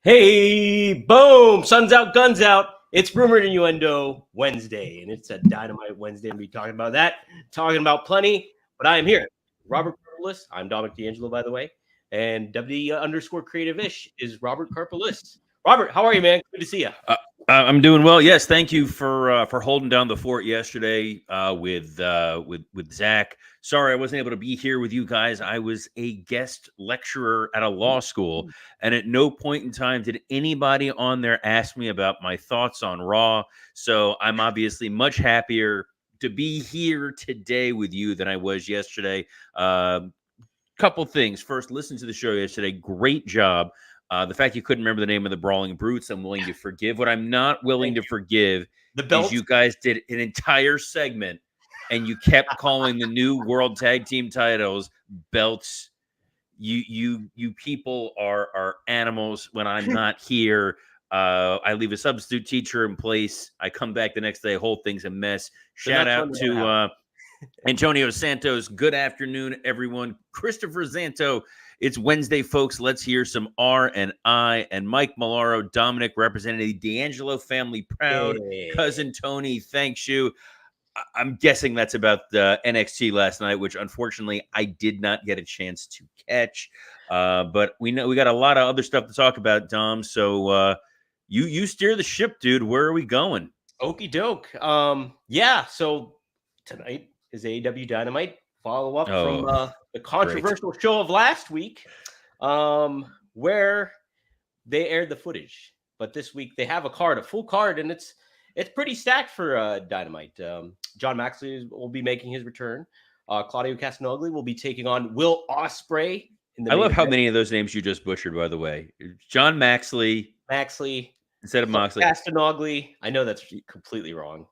Hey, boom! Sun's out, guns out. It's Rumored Innuendo Wednesday, and it's a Dynamite Wednesday. We'll be talking about that, talking about plenty, but I am here. Robert Carpelis. I'm Dominic D'Angelo, by the way, and W_creative-ish is Robert Carpelis. Robert, how are you, man? Good to see you. I'm doing well. Yes, thank you for holding down the fort yesterday with Zach. Sorry I wasn't able to be here with you guys. I was a guest lecturer at a law school, and at no point in time did anybody on there ask me about my thoughts on Raw. So I'm obviously much happier to be here today with you than I was yesterday. Couple things. First, listen to the show yesterday. Great job. The fact you couldn't remember the name of the Brawling Brutes, I'm willing to forgive. What I'm not willing to forgive is you guys did an entire segment and you kept calling the new World Tag Team titles belts. You people are animals. When I'm not here, I leave a substitute teacher in place. I come back the next day, whole thing's a mess. Shout out to Antonio Santos. Good afternoon, everyone. Christopher Zanto. It's Wednesday, folks. Let's hear some R&I and Mike Malaro. Dominic representing the D'Angelo family proud. Hey. Cousin Tony, thanks you. I'm guessing that's about the NXT last night, which unfortunately I did not get a chance to catch. But we know we got a lot of other stuff to talk about, Dom. So you steer the ship, dude. Where are we going? Okie doke. Yeah. So tonight is AEW Dynamite. Follow up from the controversial show of last week, where they aired the footage. But this week they have a full card, and it's pretty stacked for Dynamite. John Moxley will be making his return. Claudio Castagnoli will be taking on Will Ospreay. I love how many of those names you just butchered, by the way. John Moxley instead of Moxley. Castagnoli. I know that's completely wrong.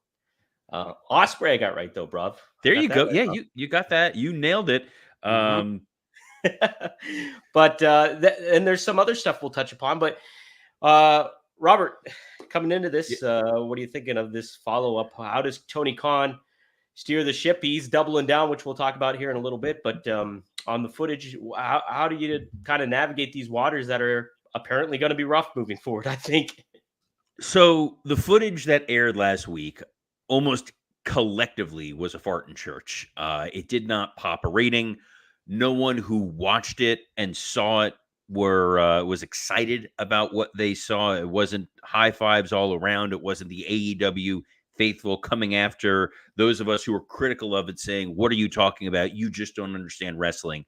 Ospreay I got right though, bruv. There you go. Yeah, you got that. You nailed it. Mm-hmm. But and there's some other stuff we'll touch upon. But Robert, coming into this, what are you thinking of this follow-up? How does Tony Khan steer the ship? He's doubling down, which we'll talk about here in a little bit. But on the footage, how do you kind of navigate these waters that are apparently going to be rough moving forward, I think? So the footage that aired last week almost collectively was a fart in church. It did not pop a rating. No one who watched it and saw it was excited about what they saw. It wasn't high fives all around. It wasn't the AEW faithful coming after those of us who were critical of it, saying, "What are you talking about? You just don't understand wrestling."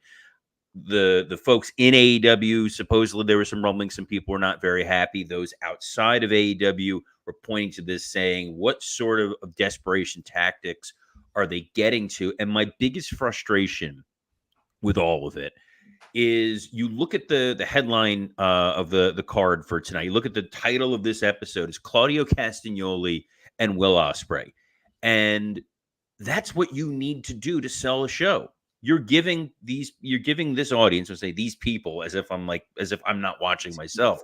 The folks in AEW, supposedly there were some rumblings, some people were not very happy. Those outside of AEW were pointing to this, saying, what sort of desperation tactics are they getting to? And my biggest frustration with all of it is you look at the headline of the card for tonight. You look at the title of this episode is Claudio Castagnoli and Will Ospreay. And that's what you need to do to sell a show. You're giving this audience, or say these people, as if I'm not watching myself.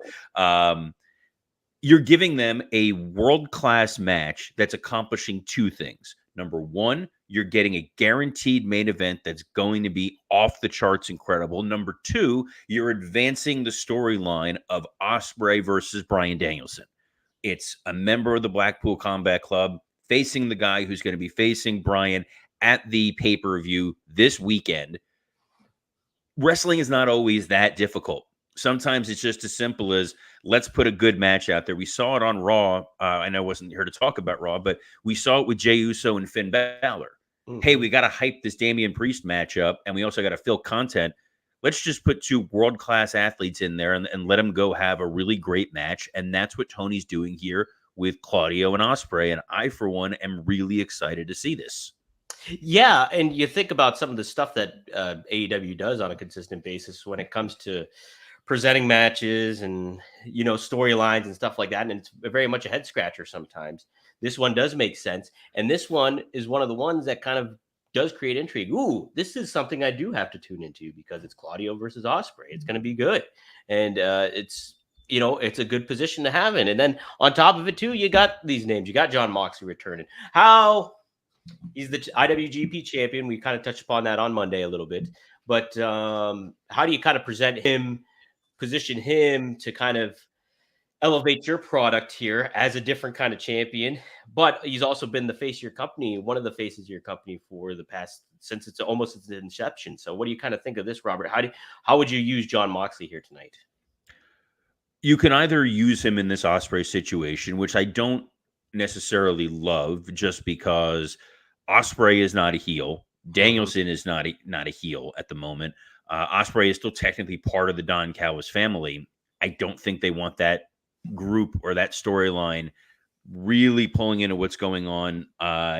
You're giving them a world-class match that's accomplishing two things. Number one, you're getting a guaranteed main event that's going to be off the charts incredible. Number two, you're advancing the storyline of Ospreay versus Bryan Danielson. It's a member of the Blackpool Combat Club facing the guy who's going to be facing Bryan at the pay-per-view this weekend. Wrestling is not always that difficult. Sometimes it's just as simple as, let's put a good match out there. We saw it on Raw. I know I wasn't here to talk about Raw, but we saw it with Jey Uso and Finn Balor. Mm-hmm. Hey, we got to hype this Damian Priest matchup, and we also got to fill content. Let's just put two world-class athletes in there and let them go have a really great match. And that's what Tony's doing here with Claudio and Ospreay. And I, for one, am really excited to see this. Yeah, and you think about some of the stuff that AEW does on a consistent basis when it comes to presenting matches and, storylines and stuff like that, and it's very much a head scratcher sometimes. This one does make sense, and this one is one of the ones that kind of does create intrigue. Ooh, this is something I do have to tune into because it's Claudio versus Ospreay. It's going to be good, and it's a good position to have in. And then on top of it too, you got these names. You got John Moxley returning. He's the IWGP champion. We kind of touched upon that on Monday a little bit. But how do you kind of position him to kind of elevate your product here as a different kind of champion. But he's also been the face of your company, one of the faces of your company for the past since it's almost its inception. So, what do you kind of think of this, Robert? How would you use John Moxley here tonight? You can either use him in this Ospreay situation, which I don't necessarily love, just because Ospreay is not a heel. Mhm. Danielson is not a heel at the moment. Ospreay is still technically part of the Don Callis family. I don't think they want that group or that storyline really pulling into what's going on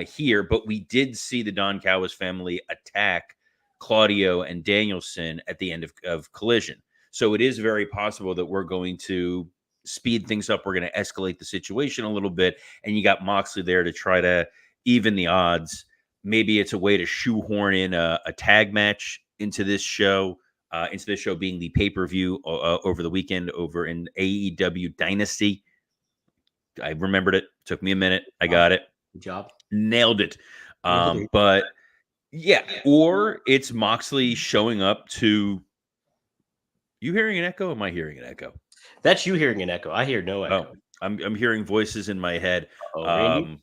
here. But we did see the Don Callis family attack Claudio and Danielson at the end of Collision. So it is very possible that we're going to speed things up. We're going to escalate the situation a little bit. And you got Moxley there to try to even the odds. Maybe it's a way to shoehorn in a tag match into this show being the pay-per-view over the weekend over in AEW Dynasty. I remembered it. Took me a minute. I got it. Good job. Nailed it. Nailed it. But yeah, or it's Moxley showing up to. You hearing an echo? Am I hearing an echo? That's you hearing an echo. I hear no Oh, echo. I'm hearing voices in my head. Oh, Randy.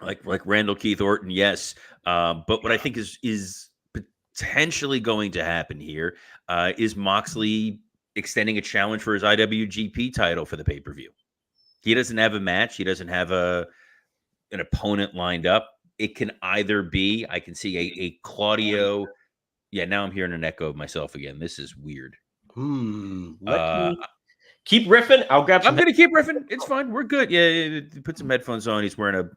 Like Randall Keith Orton, yes. But what I think is potentially going to happen here is Moxley extending a challenge for his IWGP title for the pay-per-view. He doesn't have a match. He doesn't have an opponent lined up. It can either be, I can see a Claudio. Yeah, now I'm hearing an echo of myself again. This is weird. Let me keep riffing. I'll grab some. I'm gonna keep riffing. It's fine. We're good. Yeah, put some headphones on. He's wearing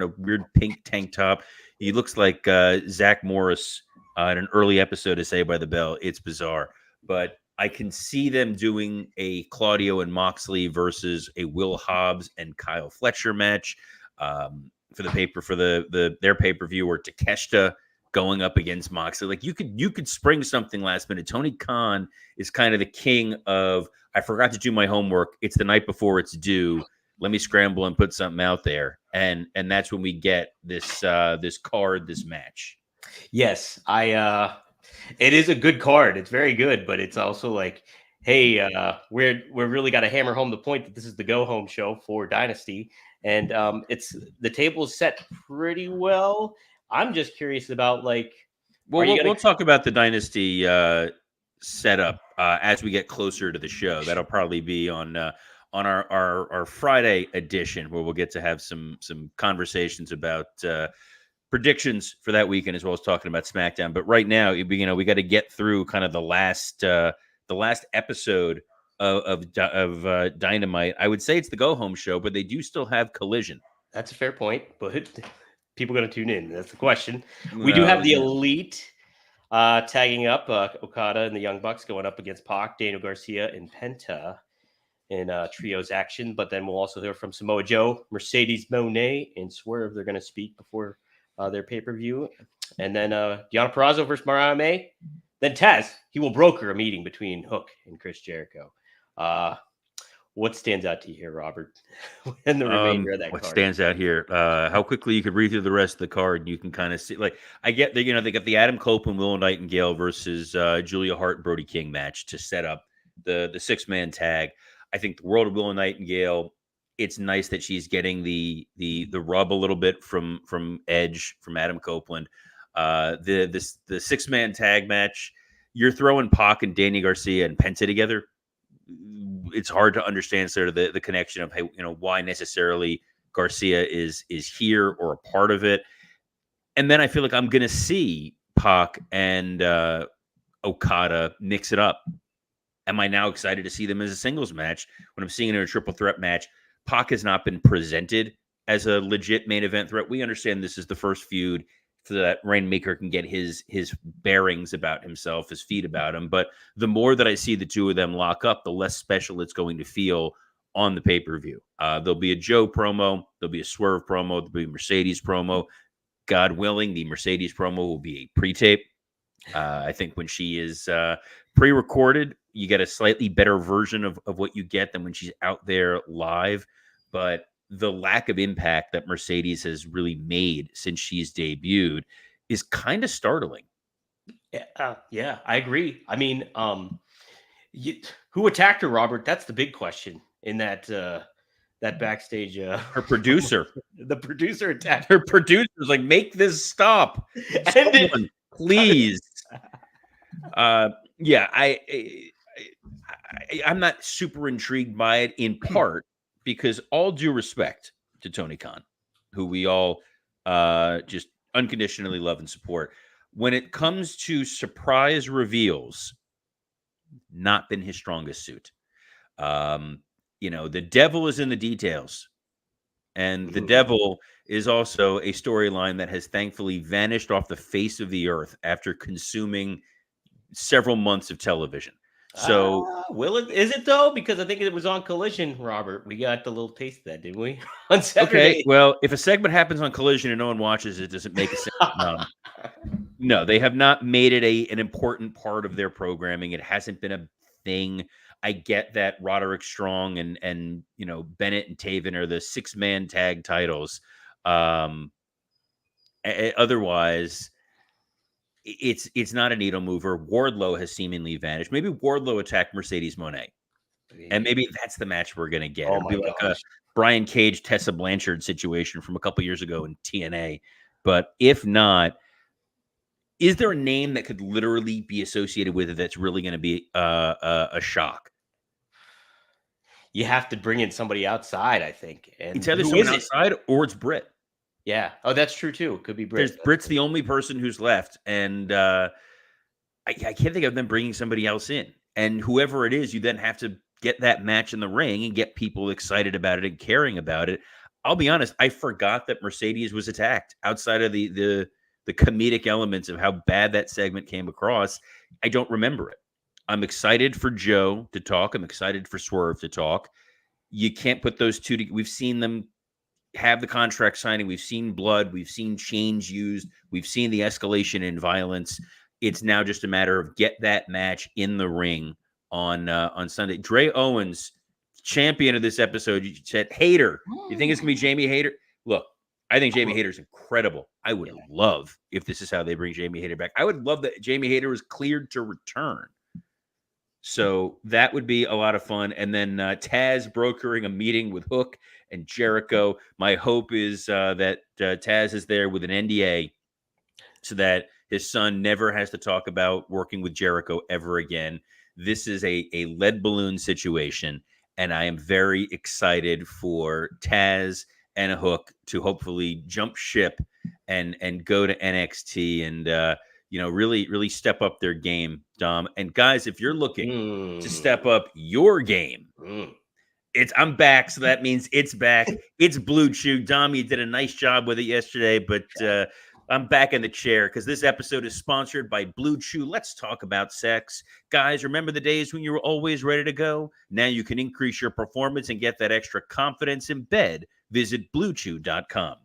a weird pink tank top. He looks like Zach Morris in an early episode of Saved by the Bell. It's bizarre, but I can see them doing a Claudio and Moxley versus a Will Hobbs and Kyle Fletcher match for their pay-per-view, or Takeshita going up against Moxley. Like you could spring something last minute. Tony Khan is kind of the king of, I forgot to do my homework. It's the night before it's due. Let me scramble and put something out there. And that's when we get this this match. Yes, it is a good card. It's very good, but it's also like, hey, we're really got to hammer home the point that this is the go home show for Dynasty, and it's the table is set pretty well. I'm just curious about like, we'll talk about the Dynasty setup as we get closer to the show. That'll probably be on our Friday edition, where we'll get to have some conversations about predictions for that weekend, as well as talking about SmackDown. But right now, we got to get through kind of the last episode of Dynamite. I would say it's the go home show, but they do still have Collision. That's a fair point, but people going to tune in? That's the question. We do have the Elite tagging up Okada and the Young Bucks going up against Pac, Daniel Garcia, and Penta in trios action. But then we'll also hear from Samoa Joe, Mercedes Moné, and Swerve. They're going to speak before their pay-per-view. And then Deonna Purrazzo versus Mariah May. Then Taz, he will broker a meeting between Hook and Chris Jericho. What stands out to you here, Robert? And the remainder of that what card. stands out here? How quickly you could read through the rest of the card, and you can kind of see. Like, I get that they got the Adam Copeland, Willow Nightingale versus Julia Hart and Brody King match to set up the 6-man tag. I think the world of Willow Nightingale, it's nice that she's getting the rub a little bit from Edge, from Adam Copeland. The 6-man tag match, you're throwing Pac and Danny Garcia and Penta together. It's hard to understand sort of the connection of, hey, why necessarily Garcia is here or a part of it. And then I feel like I'm going to see Pac and Okada mix it up. Am I now excited to see them as a singles match when I'm seeing it in a triple threat match? Pac has not been presented as a legit main event threat. We understand this is the first feud so that Rainmaker can get his bearings about himself, his feet about him. But the more that I see the two of them lock up, the less special it's going to feel on the pay-per-view. There'll be a Joe promo. There'll be a Swerve promo. There'll be a Mercedes promo. God willing, the Mercedes promo will be a pre-tape. I think when she is pre-recorded, you get a slightly better version of what you get than when she's out there live. But the lack of impact that Mercedes has really made since she's debuted is kind of startling. Yeah, I agree. I mean, who attacked her, Robert? That's the big question. in that that backstage. Her producer, the producer attacked. her producer's like, make this stop, someone, please. Yeah, I'm not super intrigued by it, in part because, all due respect to Tony Khan, who we all just unconditionally love and support, when it comes to surprise reveals, not been his strongest suit. The devil is in the details. And the devil is also a storyline that has thankfully vanished off the face of the earth after consuming several months of television. So is it though? Because I think it was on Collision, Robert. We got the little taste of that, didn't we? On Saturday. Okay, well, if a segment happens on Collision and no one watches it, does it make a sense? No, they have not made it an important part of their programming. It hasn't been a thing. I get that Roderick Strong and Bennett and Taven are the 6-man tag titles. Otherwise, it's not a needle mover. Wardlow has seemingly vanished. Maybe Wardlow attacked Mercedes Moné, and maybe that's the match we're gonna get. It'll be like a Brian Cage, Tessa Blanchard situation from a couple years ago in TNA. But if not, is there a name that could literally be associated with it that's really going to be a shock? You have to bring in somebody outside, I think. And it's either someone outside or it's Britt. Yeah. Oh, that's true too. It could be Britt. Britt's the only person who's left, and I can't think of them bringing somebody else in. And whoever it is, you then have to get that match in the ring and get people excited about it and caring about it. I'll be honest, I forgot that Mercedes was attacked. Outside of the comedic elements of how bad that segment came across, I don't remember it. I'm excited for Joe to talk. I'm excited for Swerve to talk. You can't put those two together. We've seen them have the contract signing. We've seen blood. We've seen chains used. We've seen the escalation in violence. It's now just a matter of get that match in the ring on Sunday. Dre Owens, champion of this episode, you said Hayter. You think it's going to be Jamie Hayter? Look, I think Jamie Hayter is incredible. I would love if this is how they bring Jamie Hayter back. I would love that Jamie Hayter was cleared to return. So that would be a lot of fun. And then Taz brokering a meeting with Hook and Jericho. My hope is that Taz is there with an NDA so that his son never has to talk about working with Jericho ever again. This is a lead balloon situation, and I am very excited for Taz and a Hook to hopefully jump ship and go to NXT and really step up their game, Dom. And guys, if you're looking to step up your game, I'm back, so that means it's back. It's Blue Chew. Dom, you did a nice job with it yesterday, but I'm back in the chair because this episode is sponsored by Blue Chew. Let's talk about sex. Guys, remember the days when you were always ready to go? Now you can increase your performance and get that extra confidence in bed. Visit BlueChew.com.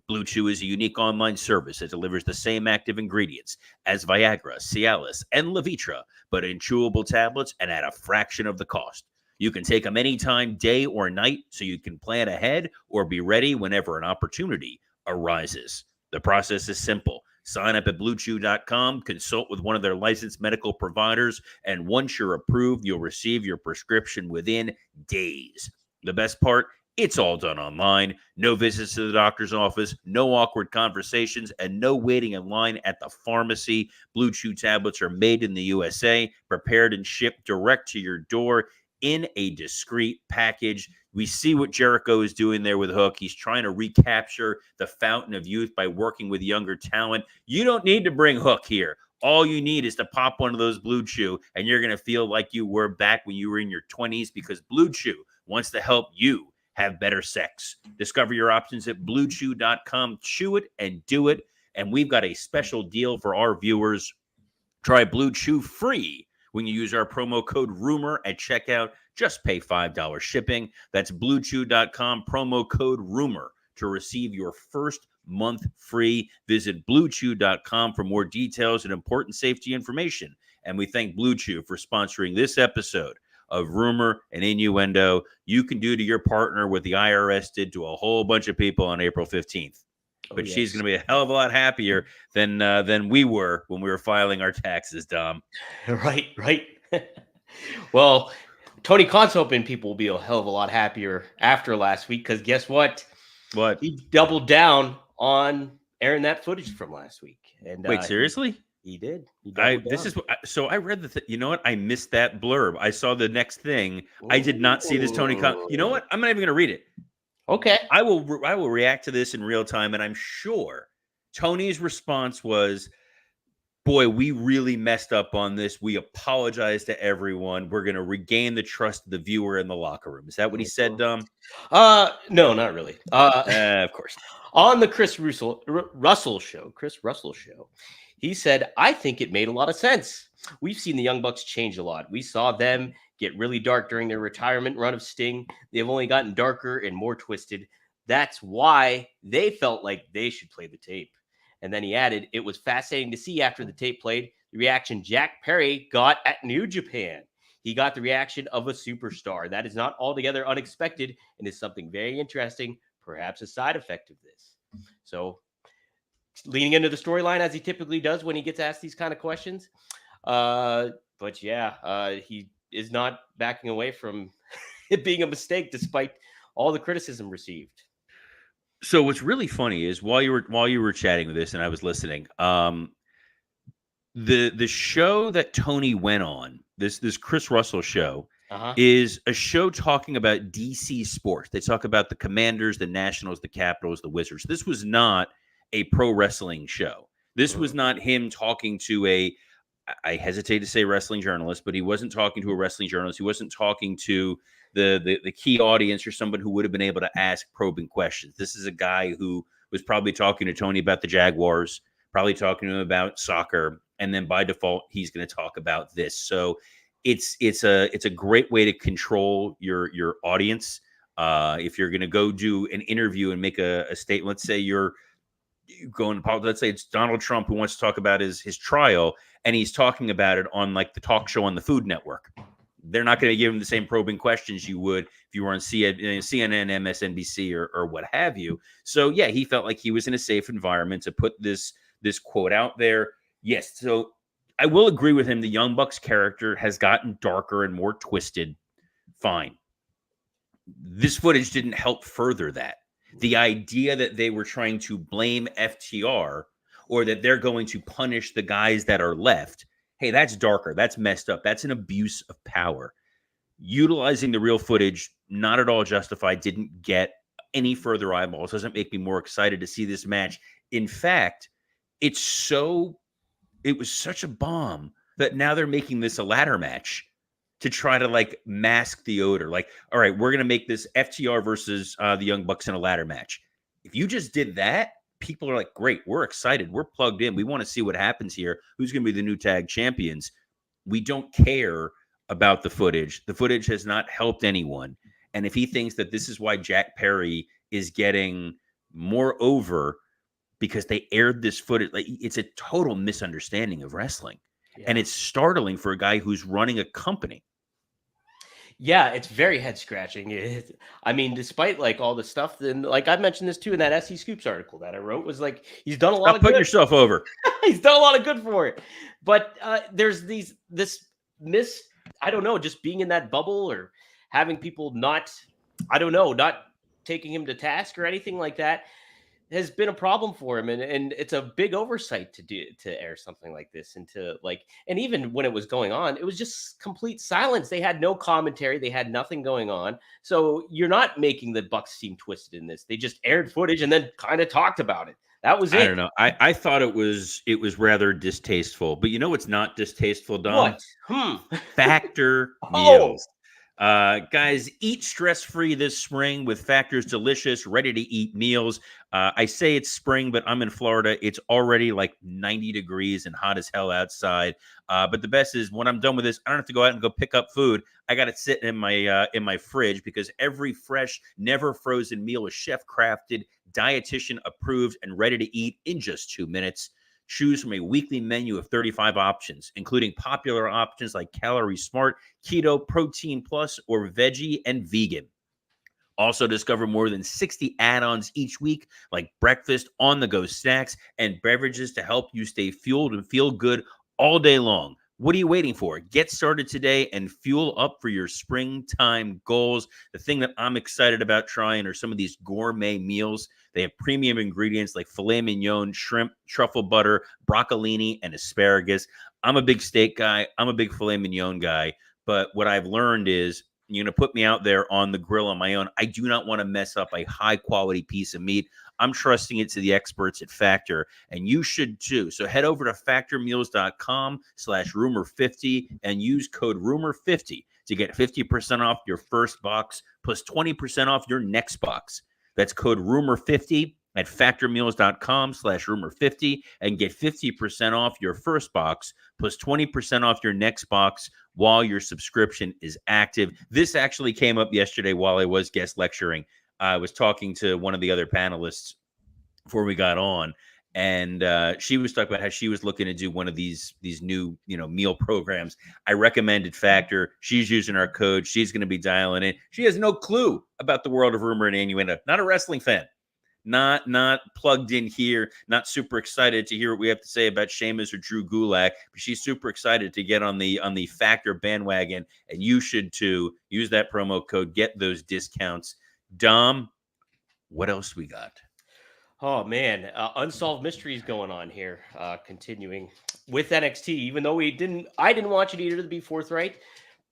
Blue Chew is a unique online service that delivers the same active ingredients as Viagra, Cialis, and Levitra, but in chewable tablets and at a fraction of the cost. You can take them anytime, day or night, so you can plan ahead or be ready whenever an opportunity arises. The process is simple. Sign up at BlueChew.com, consult with one of their licensed medical providers, and once you're approved, you'll receive your prescription within days. The best part? It's all done online. No visits to the doctor's office, no awkward conversations, and no waiting in line at the pharmacy. Blue Chew tablets are made in the USA, prepared and shipped direct to your door in a discreet package. We see what Jericho is doing there with Hook. He's trying to recapture the fountain of youth by working with younger talent. You don't need to bring Hook here. All you need is to pop one of those Blue Chew, and you're going to feel like you were back when you were in your 20s, because Blue Chew wants to help you have better sex. Discover your options at BlueChew.com. Chew it and do it. And we've got a special deal for our viewers. Try Blue Chew free when you use our promo code RUMOR at checkout. Just pay $5 shipping. That's BlueChew.com, promo code RUMOR to receive your first month free. Visit BlueChew.com for more details and important safety information. And we thank Blue Chew for sponsoring this episode of Rumor and Innuendo. You can do to your partner what the IRS did to a whole bunch of people on April 15th. But she's going to be a hell of a lot happier than we were when we were filing our taxes, Dom. Right. Well, Tony Khan's hoping people will be a hell of a lot happier after last week because guess what? What? He doubled down on airing that footage from last week, and Wait, seriously? he did. He doubled down. So I read you know what? I missed that blurb. I saw the next thing. I did not see this Tony Khan. You know what? I'm not even going to read it. Okay. I will react to this in real time, and I'm sure Tony's response was, boy, we really messed up on this. We apologize to everyone. We're going to regain the trust of the viewer in the locker room. Is that what he said, Dom? No, not really. Of course. On the Chris Russell show, he said, I think it made a lot of sense. We've seen the Young Bucks change a lot. We saw them get really dark during their retirement run of Sting. They've only gotten darker and more twisted. That's why they felt like they should play the tape. And then he added, it was fascinating to see after the tape played the reaction Jack Perry got at New Japan. He got the reaction of a superstar. That is not altogether unexpected and is something very interesting, perhaps a side effect of this. So leaning into the storyline as he typically does when he gets asked these kind of questions. But yeah, he is not backing away from it being a mistake despite all the criticism received. So what's really funny is while you were chatting with this and I was listening, the show that Tony went on, this Chris Russell show, is a show talking about DC sports. They talk about the Commanders, the Nationals, the Capitals, the Wizards. This was not a pro wrestling show. This was not him talking to I hesitate to say wrestling journalist, but he wasn't talking to a wrestling journalist. He wasn't talking to the key audience or someone who would have been able to ask probing questions. This is a guy who was probably talking to Tony about the Jaguars, probably talking to him about soccer, and then by default, he's going to talk about this. So it's a great way to control your audience. If you're going to go do an interview and make a statement, let's say you're going to, let's say it's Donald Trump who wants to talk about his trial, and he's talking about it on like the talk show on the Food Network. They're not going to give him the same probing questions you would if you were on CNN, MSNBC, or what have you. So yeah, he felt like he was in a safe environment to put this quote out there. Yes, so I will agree with him. The Young Bucks character has gotten darker and more twisted. Fine. This footage didn't help further that. The idea that they were trying to blame FTR or that they're going to punish the guys that are left, hey, that's darker. That's messed up. That's an abuse of power. Utilizing the real footage, not at all justified, didn't get any further eyeballs. Doesn't make me more excited to see this match. In fact, it was such a bomb that now they're making this a ladder match to try to like mask the odor. Like, all right, we're going to make this FTR versus the Young Bucks in a ladder match. If you just did that, people are like, great, we're excited. We're plugged in. We want to see what happens here. Who's going to be the new tag champions? We don't care about the footage. The footage has not helped anyone. And if he thinks that this is why Jack Perry is getting more over because they aired this footage, like, it's a total misunderstanding of wrestling. Yeah. And it's startling for a guy who's running a company. Yeah, it's very head scratching. I mean, despite like all the stuff, and like I mentioned this too in that SC Scoops article that I wrote, was like he's done a lot of good. Putting yourself over. He's done a lot of good for it, but there's I don't know, just being in that bubble or having people not taking him to task or anything like that has been a problem for him, and it's a big oversight to air something like this, and even when it was going on, it was just complete silence. They had no commentary, they had nothing going on. So you're not making the Bucks seem twisted in this. They just aired footage and then kind of talked about it. That was it. I don't know. I thought it was rather distasteful, but you know what's not distasteful, Dom? What? Factor meals. Guys, eat stress-free this spring with Factor's delicious, ready-to-eat meals. I say it's spring, but I'm in Florida. It's already like 90 degrees and hot as hell outside. But the best is when I'm done with this, I don't have to go out and go pick up food. I got it sitting in my fridge because every fresh, never frozen meal is chef-crafted, dietitian approved, and ready to eat in just 2 minutes. Choose from a weekly menu of 35 options, including popular options like Calorie Smart, Keto, Protein Plus, or Veggie and Vegan. Also discover more than 60 add-ons each week, like breakfast, on-the-go snacks, and beverages to help you stay fueled and feel good all day long. What are you waiting for? Get started today and fuel up for your springtime goals. The thing that I'm excited about trying are some of these gourmet meals. They have premium ingredients like filet mignon, shrimp, truffle butter, broccolini, and asparagus. I'm a big steak guy. I'm a big filet mignon guy. But what I've learned is you're going to put me out there on the grill on my own. I do not want to mess up a high quality piece of meat. I'm trusting it to the experts at Factor, and you should too. So head over to factormeals.com/rumor50 and use code rumor50 to get 50% off your first box plus 20% off your next box. That's code rumor50 at factormeals.com/rumor50 and get 50% off your first box plus 20% off your next box while your subscription is active. This actually came up yesterday while I was guest lecturing. I was talking to one of the other panelists before we got on, and she was talking about how she was looking to do one of these new meal programs. I recommended Factor. She's using our code. She's going to be dialing in. She has no clue about the world of rumor and innuendo. Not a wrestling fan. Not plugged in here, not super excited to hear what we have to say about Sheamus or Drew Gulak, but she's super excited to get on the Factor bandwagon, and you should too. Use that promo code, get those discounts. Dom, what else we got? Oh man, unsolved mysteries going on here. Continuing with NXT, even though I didn't watch it either, to be forthright,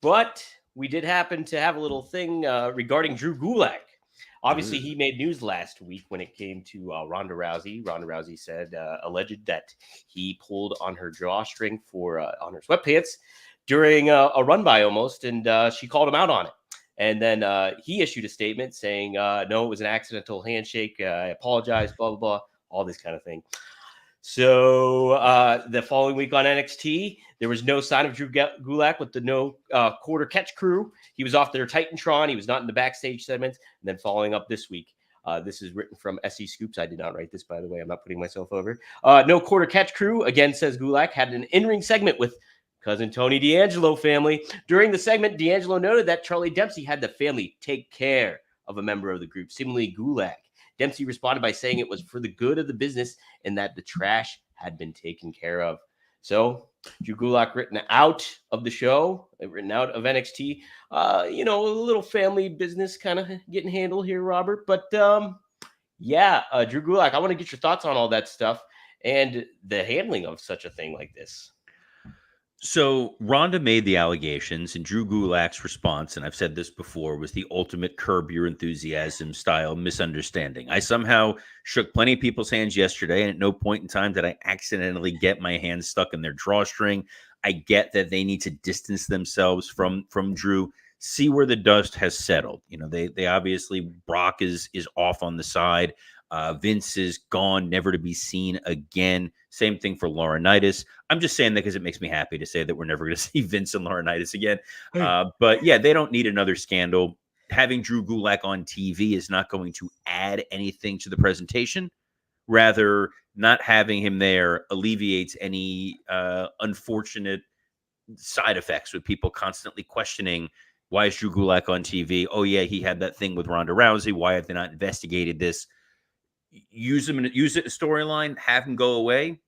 but we did happen to have a little thing regarding Drew Gulak. Obviously, he made news last week when it came to Ronda Rousey. Ronda Rousey said, alleged that he pulled on her drawstring on her sweatpants during a run by almost, and she called him out on it. And then he issued a statement saying, no, it was an accidental handshake. I apologize, blah, blah, blah, all this kind of thing. So the following week on NXT, there was no sign of Drew Gulak with the no quarter catch crew. He was off their Titantron. He was not in the backstage segments. And then following up this week, this is written from SE Scoops. I did not write this, by the way. I'm not putting myself over. No quarter catch crew, again, says Gulak, had an in-ring segment with cousin Tony D'Angelo family. During the segment, D'Angelo noted that Charlie Dempsey had the family take care of a member of the group, seemingly Gulak. Dempsey responded by saying it was for the good of the business and that the trash had been taken care of. So Drew Gulak written out of the show, written out of NXT. A little family business kind of getting handled here, Robert. But Drew Gulak, I want to get your thoughts on all that stuff and the handling of such a thing like this. So Ronda made the allegations, and Drew Gulak's response, and I've said this before, was the ultimate Curb Your Enthusiasm style misunderstanding. I somehow shook plenty of people's hands yesterday, and at no point in time did I accidentally get my hands stuck in their drawstring. I get that they need to distance themselves from Drew, see where the dust has settled. They obviously, Brock is off on the side. Vince is gone, never to be seen again. Same thing for Laurinaitis. I'm just saying that because it makes me happy to say that we're never going to see Vince and Laurinaitis again. But yeah, they don't need another scandal. Having Drew Gulak on TV is not going to add anything to the presentation. Rather, not having him there alleviates any unfortunate side effects with people constantly questioning, why is Drew Gulak on TV? Oh yeah, he had that thing with Ronda Rousey. Why have they not investigated this? Use it in a storyline, have him go away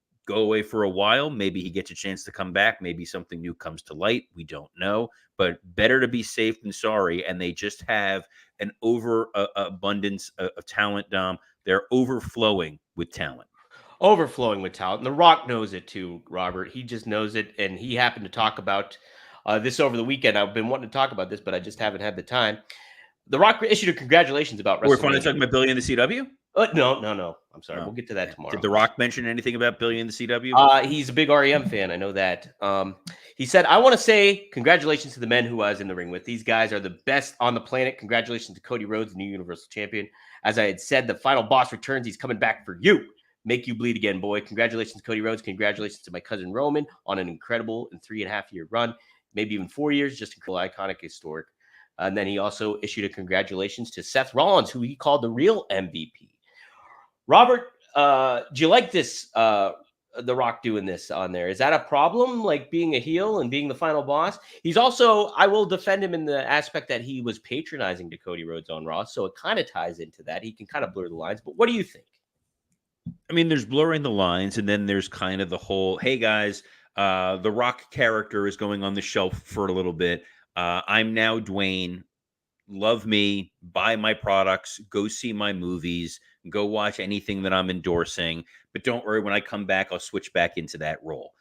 for a while. Maybe he gets a chance to come back. Maybe something new comes to light. We don't know, but better to be safe than sorry. And they just have an abundance of talent, Dom. They're overflowing with talent. And The Rock knows it too, Robert. He just knows it. And he happened to talk about this over the weekend. I've been wanting to talk about this, but I just haven't had the time. The Rock issued a congratulations about WrestleMania. We're finally talking about Billy and the CW? No. I'm sorry. We'll get to that tomorrow. Did The Rock mention anything about Billy and the CW? He's a big REM fan. I know that. He said, I want to say congratulations to the men who I was in the ring with. These guys are the best on the planet. Congratulations to Cody Rhodes, the new Universal Champion. As I had said, the final boss returns. He's coming back for you. Make you bleed again, boy. Congratulations, Cody Rhodes. Congratulations to my cousin Roman on an incredible 3.5-year run. Maybe even 4 years. Just incredible, iconic, historic. And then he also issued a congratulations to Seth Rollins, who he called the real MVP. Robert, do you like this, The Rock doing this on there? Is that a problem, like being a heel and being the final boss? He's also, I will defend him in the aspect that he was patronizing to Cody Rhodes on Raw, so it kind of ties into that. He can kind of blur the lines, but what do you think? I mean, there's blurring the lines, and then there's kind of the whole, hey, guys, The Rock character is going on the shelf for a little bit. I'm now Dwayne. Love me, buy my products, go see my movies, go watch anything that I'm endorsing. But don't worry, when I come back, I'll switch back into that role.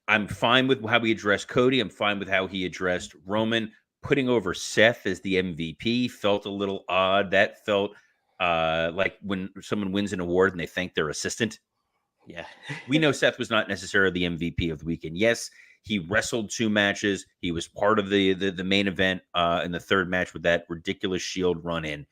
I'm fine with how he addressed Cody. I'm fine with how he addressed Roman. Putting over Seth as the MVP felt a little odd. That felt like when someone wins an award and they thank their assistant. Yeah. We know Seth was not necessarily the MVP of the weekend. Yes, he wrestled 2 matches. He was part of the main event in the third match with that ridiculous Shield run in.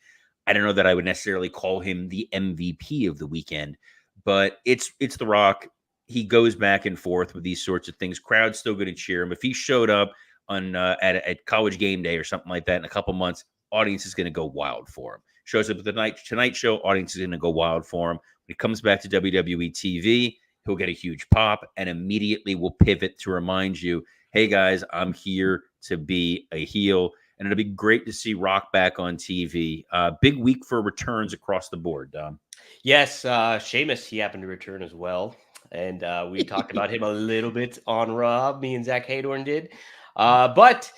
I don't know that I would necessarily call him the MVP of the weekend, but it's The Rock. He goes back and forth with these sorts of things. Crowd's still going to cheer him. If he showed up on at College Game Day or something like that in a couple months, audience is going to go wild for him. Shows up at the Tonight Show, audience is going to go wild for him. When he comes back to WWE TV, he'll get a huge pop and immediately will pivot to remind you, hey guys, I'm here to be a heel. And it'll be great to see Rock back on TV. Big week for returns across the board, Dom. Yes, Sheamus, he happened to return as well. And we talked about him a little bit on Raw. Me and Zach Haydorn did. But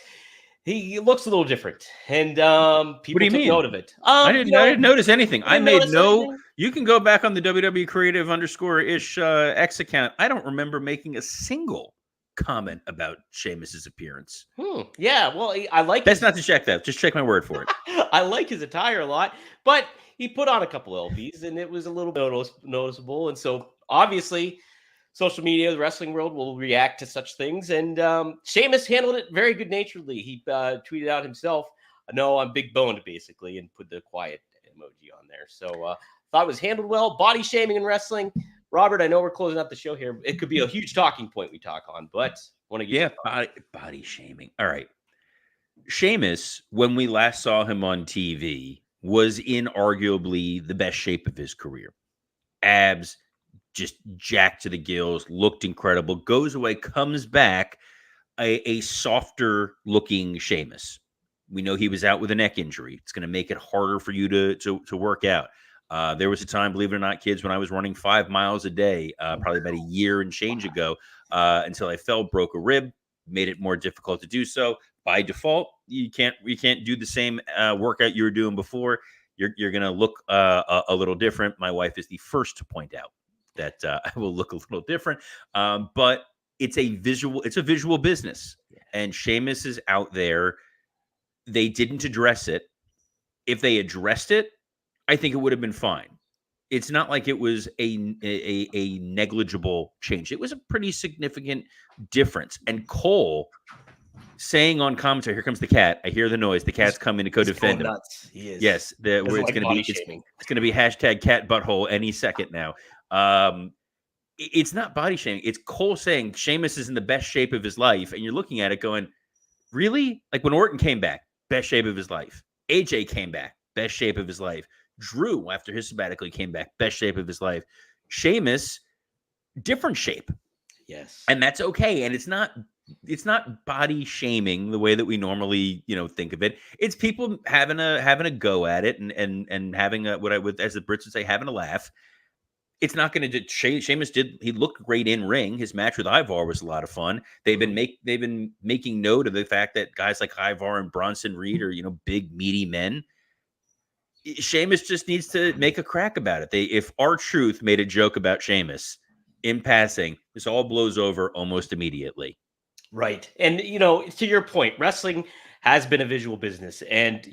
he looks a little different. And people took note of it. I didn't notice anything. I made no... Anything? You can go back on the WWE Creative _ish X account. I don't remember making a single comment about Sheamus's appearance. Yeah, well, I like... That's not to check that. Just check my word for it. I like his attire a lot. But he put on a couple LBs, and it was a little bit noticeable. And so, obviously, social media, the wrestling world will react to such things. And Sheamus handled it very good-naturedly. He tweeted out himself, no, I'm big boned, basically, and put the quiet emoji on there. So thought it was handled well. Body shaming in wrestling. Robert, I know we're closing out the show here. It could be a huge talking point we talk on, but want to get body shaming. All right. Sheamus, when we last saw him on TV, was in arguably the best shape of his career. Abs, just jacked to the gills, looked incredible, goes away, comes back, a softer looking Sheamus. We know he was out with a neck injury. It's going to make it harder for you to work out. There was a time, believe it or not, kids, when I was running 5 miles a day, probably about a year and change ago, until I fell, broke a rib, made it more difficult to do so. By default, you can't do the same workout you were doing before. You're going to look a little different. My wife is the first to point out that I will look a little different. But it's a visual business, and Sheamus is out there. They didn't address it. If they addressed it, I think it would have been fine. It's not like it was a negligible change. It was a pretty significant difference. And Cole saying on commentary, "Here comes the cat. I hear the noise. The cat's coming to go defend him." Nuts. He is. Yes, it's going to be hashtag cat butthole any second now. It's not body shaming. It's Cole saying Sheamus is in the best shape of his life, and you're looking at it going, really? Like when Orton came back, best shape of his life. AJ came back, best shape of his life. Drew, after his sabbatical, came back, best shape of his life. Sheamus, different shape. Yes. And that's okay. And it's not body shaming the way that we normally, think of it. It's people having a go at it and having what I would, as the Brits would say, having a laugh. It's not going to. Sheamus he looked great in ring. His match with Ivar was a lot of fun. They've been making note of the fact that guys like Ivar and Bronson Reed are big meaty men. Sheamus just needs to make a crack about it. If R-Truth made a joke about Sheamus in passing, this all blows over almost immediately. Right. And, to your point, wrestling has been a visual business and,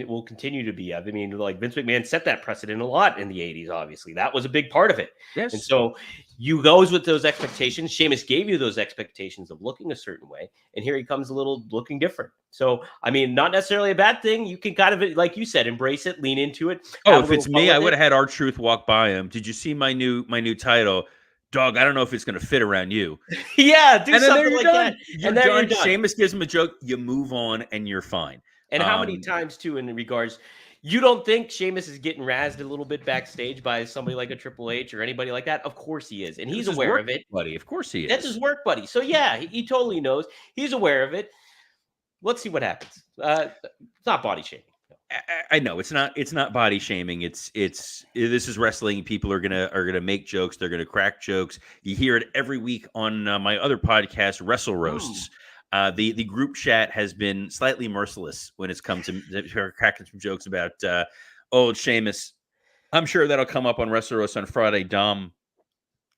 will continue to be. I mean, like Vince McMahon set that precedent a lot in the 80s, obviously. That was a big part of it. Yes. And so you goes with those expectations. Sheamus gave you those expectations of looking a certain way. And here he comes a little looking different. So, I mean, not necessarily a bad thing. You can kind of, like you said, embrace it, lean into it. Oh, if it's me, I would have had R-Truth walk by him. Did you see my new title? Dog, I don't know if it's going to fit around you. Yeah, do something like that. And then you're done. Sheamus gives him a joke. You move on and you're fine. And how many times, too, in regards, you don't think Sheamus is getting razzed a little bit backstage by somebody like a Triple H or anybody like that? Of course he is. And he's aware of it. Buddy, of course he is. That's his work buddy. So, yeah, he totally knows. He's aware of it. Let's see what happens. It's not body shaming. No. I know it's not body shaming. It's this is wrestling. People are gonna make jokes. They're gonna crack jokes. You hear it every week on my other podcast, Wrestle Roasts. The group chat has been slightly merciless when it's come to cracking some jokes about old Sheamus. I'm sure that'll come up on Wrestle Roast on Friday. Dom,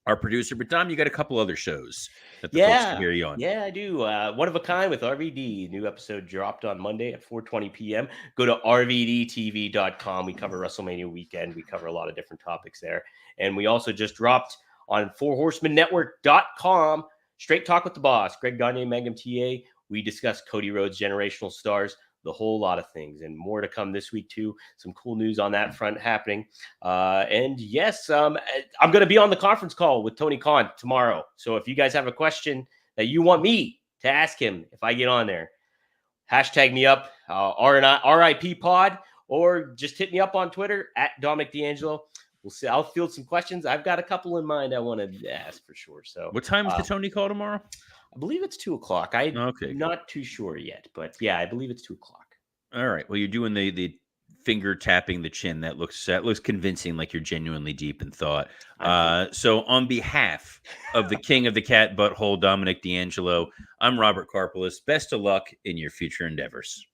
our producer, but Dom, you got a couple other shows that the folks can hear you on. Yeah, I do. One of a Kind with RVD. New episode dropped on Monday at 4:20 p.m. Go to rvdtv.com. We cover WrestleMania weekend. We cover a lot of different topics there. And we also just dropped on fourhorsemanetwork.com. Straight Talk with the Boss. Greg Gagne, Mangum TA. We discuss Cody Rhodes' generational stars, the whole lot of things, and more to come this week too. Some cool news on that front happening. And yes, I'm going to be on the conference call with Tony Khan tomorrow. So if you guys have a question that you want me to ask him if I get on there, hashtag me up, RIP pod, or just hit me up on Twitter at Dominic D'Angelo. We'll see. I'll field some questions. I've got a couple in mind I want to ask for sure. So what time is the Tony call tomorrow? I believe it's 2:00. I'm not too sure yet, but yeah, I believe it's 2:00. All right. Well, you're doing the finger tapping the chin. That looks convincing, like you're genuinely deep in thought. So on behalf of the king of the cat butthole, Dominic D'Angelo, I'm Robert Karpelis. Best of luck in your future endeavors.